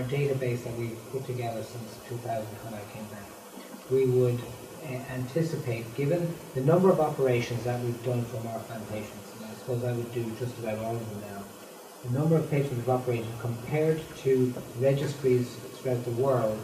our database that we've put together since 2000 when I came back, we would anticipate, given the number of operations that we've done for Marfan patients, and I suppose I would do just about all of them now, the number of patients we've operated compared to registries throughout the world,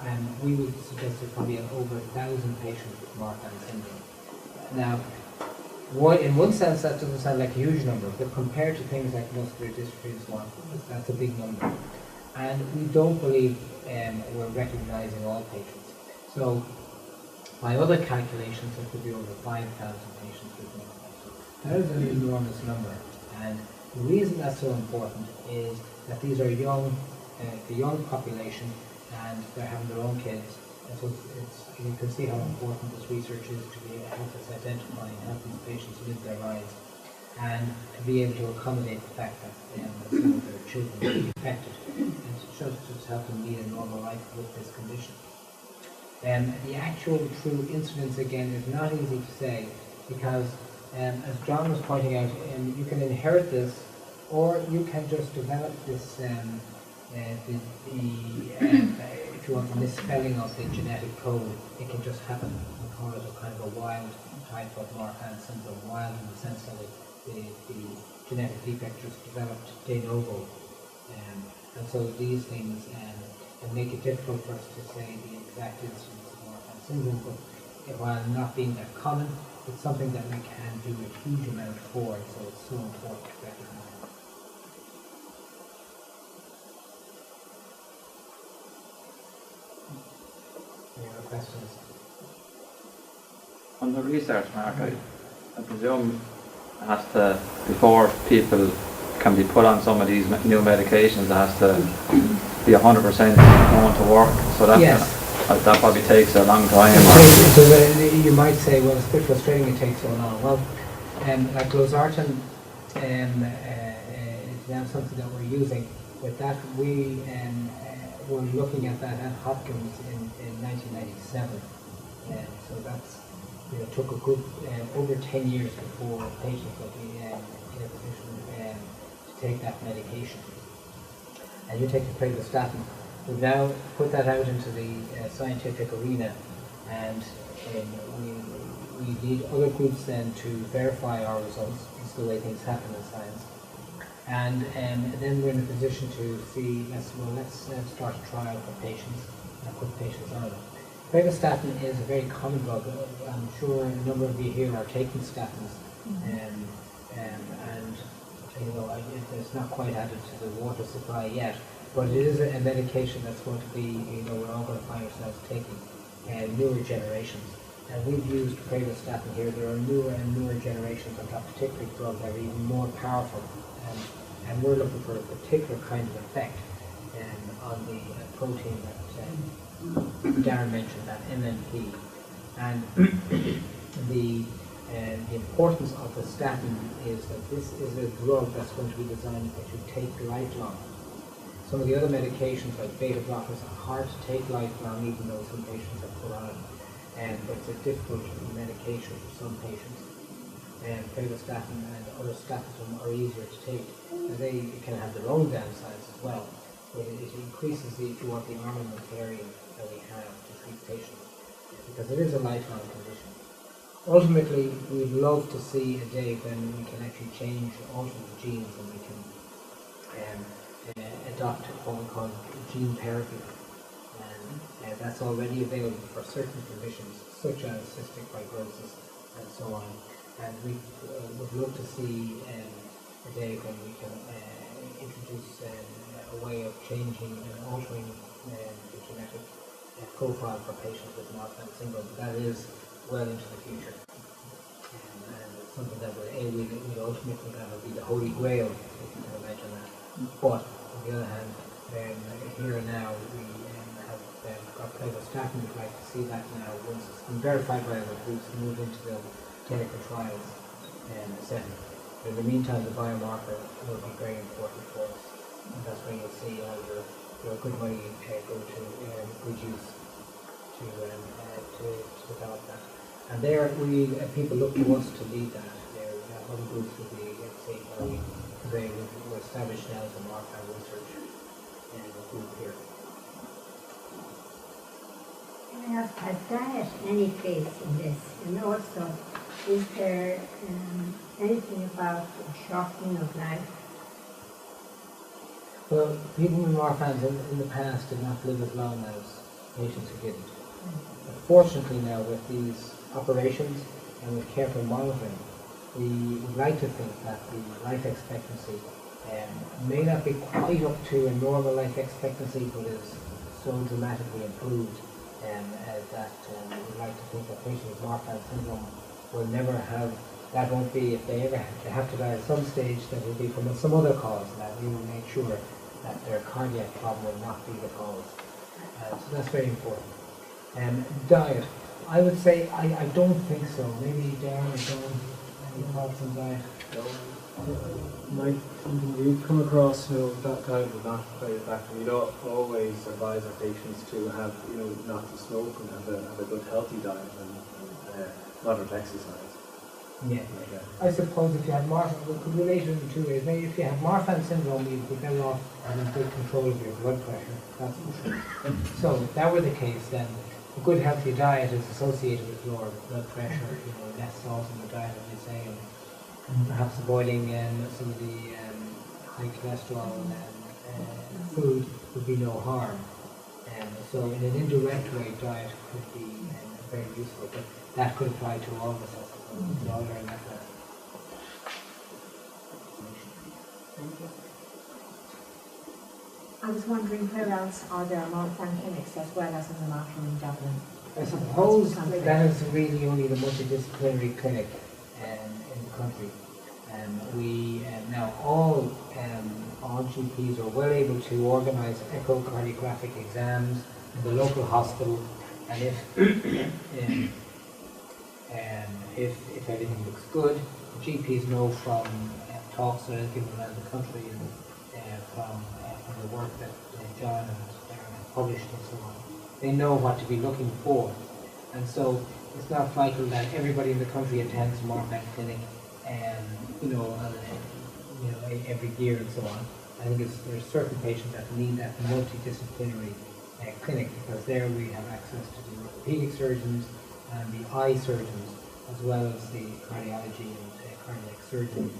and we would suggest there's probably over 1,000 patients with Marfan syndrome. Now, in one sense that doesn't sound like a huge number, but compared to things like muscular dystrophy and so on, that's a big number. And we don't believe we're recognizing all patients. So, by other calculations, there could be over 5,000 patients with Marfan. That is an enormous number. And the reason that's so important is that these are young, the young population, and they're having their own kids. And so you can see how important this research is to be able to help us identify and help these patients live their lives, and to be able to accommodate the fact that some of their children will be affected, and to help them lead a normal life with this condition. The actual true incidence, again, is not easy to say, because as John was pointing out, you can inherit this, or you can just develop this, if you want, the misspelling of the genetic code. It can just happen. We call it a kind of a wild type of Marfan syndrome, wild in the sense that the genetic defect just developed de novo. And so these things can make it difficult for us to say the exact incidence of Marfan syndrome, but while not being that common, it's something that we can do a huge amount for, and so it's so important to recognize. Any other questions? On the research, Mark, I presume it has to, before people can be put on some of these new medications, it has to be 100% known to work. So that, yes. That probably takes a long time. You might say, well, it's a bit frustrating it takes so long. Well, like losartan is now something that we're using. With that, we were looking at that at Hopkins in 1997. So that's, took a good over 10 years before patients would be in a position to take that medication. And you take the pravastatin. We've now put that out into the scientific arena, and we need other groups then to verify our results. It's the way things happen in science. And then we're in a position to see, let's start a trial for patients and put patients on it. Pravastatin is a very common drug. I'm sure a number of you here are taking statins, and it's not quite added to the water supply yet, but it is a medication that's going to be, we're all going to find ourselves taking newer generations. And we've used pravastatin here. There are newer and newer generations of that particular drug that are even more powerful, and we're looking for a particular kind of effect on the protein that Darren mentioned, that MMP. And the importance of the statin is that this is a drug that's going to be designed that you take lifelong. Some of the other medications like beta blockers are hard to take lifelong, even though some patients are put on it. But it's a difficult medication for some patients. And pravastatin and other statins are easier to take. Now they can have their own downsides as well, but it increases the armamentarium that we have to treat patients, because it is a lifelong condition. Ultimately, we'd love to see a day when we can actually change, alter the genes, and we can adopt what we call gene therapy. And that's already available for certain conditions, such as cystic fibrosis and so on. And we would love to see a day when we can introduce a way of changing and altering the genetic profile for patients with Marfan syndrome. That is well into the future. And it's something that we ultimately, that will be the holy grail, if you can imagine that. But on the other hand, here and now, we have got pravastatin. We'd like to see that now, once it's been verified by other groups, move into the clinical trials setting. But in the meantime, the biomarker will be very important for us, and that's where you'll see all your good money go to good use to develop that. And there, people look to us to lead that. Other groups will be, say, we're established now as a Marfans Research group here. Can I ask, has diet any place in this? And also, is there anything about shortening of life? Well, people with Marfans in the past did not live as long as patients who didn't. But fortunately now, with these operations and with careful monitoring, we would like to think that the life expectancy may not be quite up to a normal life expectancy, but is so dramatically improved that we would like to think that patients with Marfan syndrome will never have, that won't be, if they ever have to die at some stage, that will be from some other cause, and that we will make sure that their cardiac problem will not be the cause. So that's very important. Diet. I would say I don't think so. Maybe Darren or John, any thoughts on diet? Might something we've come across, that kind of not very effective. We don't always advise our patients to have, not to smoke and have a good healthy diet and moderate exercise. Yeah. I suppose if you have Marfan, we could relate it in two ways. Maybe if you have Marfan syndrome, you'd be better off having good control of your blood pressure. That's for sure. So if that were the case, then a good healthy diet is associated with lower blood pressure, less salt in the diet, as you say, and perhaps avoiding some of the high cholesterol food would be no harm. So in an indirect way, diet could be very useful, but that could apply to all of us. We all learn that. I was wondering where else are there Marfan clinics as well as in the Marfan in Dublin? I suppose that is really only the multidisciplinary clinic in the country. We now all GPs are well able to organise echocardiographic exams in the local hospital, and if everything looks good, the GPs know from talks that I've given around the country and from the work that John and Darren have published and so on. They know what to be looking for, and so it's not vital that everybody in the country attends a Marfan clinic every year and so on. I think there's certain patients that need that multidisciplinary clinic, because there we have access to the orthopedic surgeons and the eye surgeons, as well as the cardiology and cardiac surgeon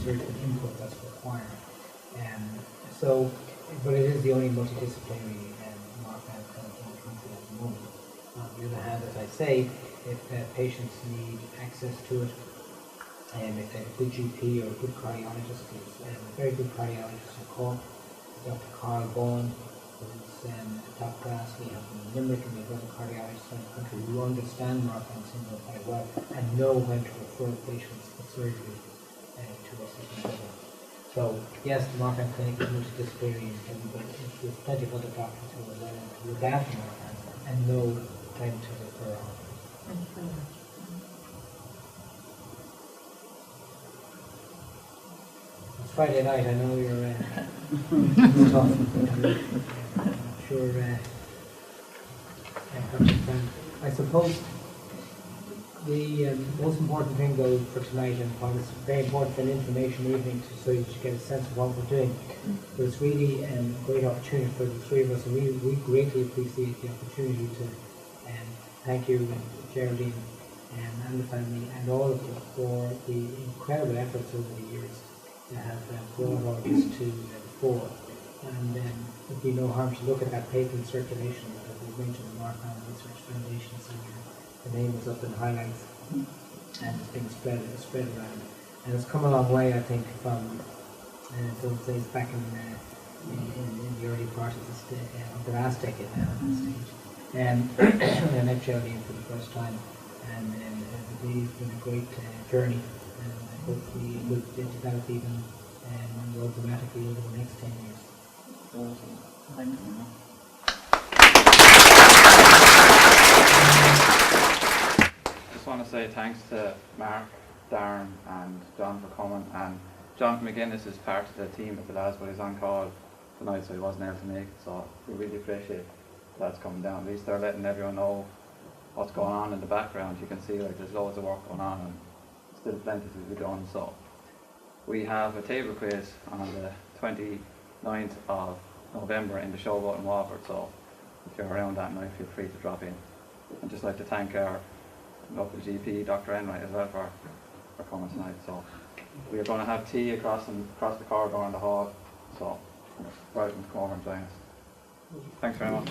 surgical input that's required. But it is the only multidisciplinary Marfan clinic in the country at the moment. On the other hand, as I say, if patients need access to it, if they have a good GP or a good cardiologist, there's a very good cardiologist in Cork, Dr. Carl Bowen, who's top class. We have in Limerick, and we have other cardiologists in the country who understand Marfan syndrome quite well and know when to refer patients for surgery to us at the level. So yes, the Marfan clinic is multidisciplinary, but there's plenty of other doctors who are there to look after Marfan and know when to refer on. Thank you very much. It's Friday night, I know you're tough. I'm sure I suppose the most important thing though for tonight, and what is very important for an information evening, so you should get a sense of what we're doing, but it's really a great opportunity for the three of us, and we greatly appreciate the opportunity to thank you, Geraldine, and the family, and all of you for the incredible efforts over the years to have brought all this to the fore. And it'd be no harm to look at that paper in circulation that we mentioned, the Marfans Research Foundation, so the name is up in highlights and it's being spread around. And it's come a long way, I think, from those days back in the early part of the last decade now at this stage. I met Geraldine for the first time, and it's been a great journey, and hopefully it will develop even more dramatically over the next 10 years. Thank you. Just want to say thanks to Mark, Darren and John for coming, and John McGuinness is part of the team at the lads, but he's on call tonight so he wasn't able to make it, so we really appreciate lads coming down. At least they're letting everyone know what's going on in the background. You can see there's loads of work going on and still plenty to be done. So we have a table quiz on the 29th of November in the Showboat in Waterford, so if you're around that night, feel free to drop in. I'd just like to thank our local GP, Dr. Enright, as well for coming tonight. So we are going to have tea across the corridor in the hall, so welcome to come over and join us. Thanks very much.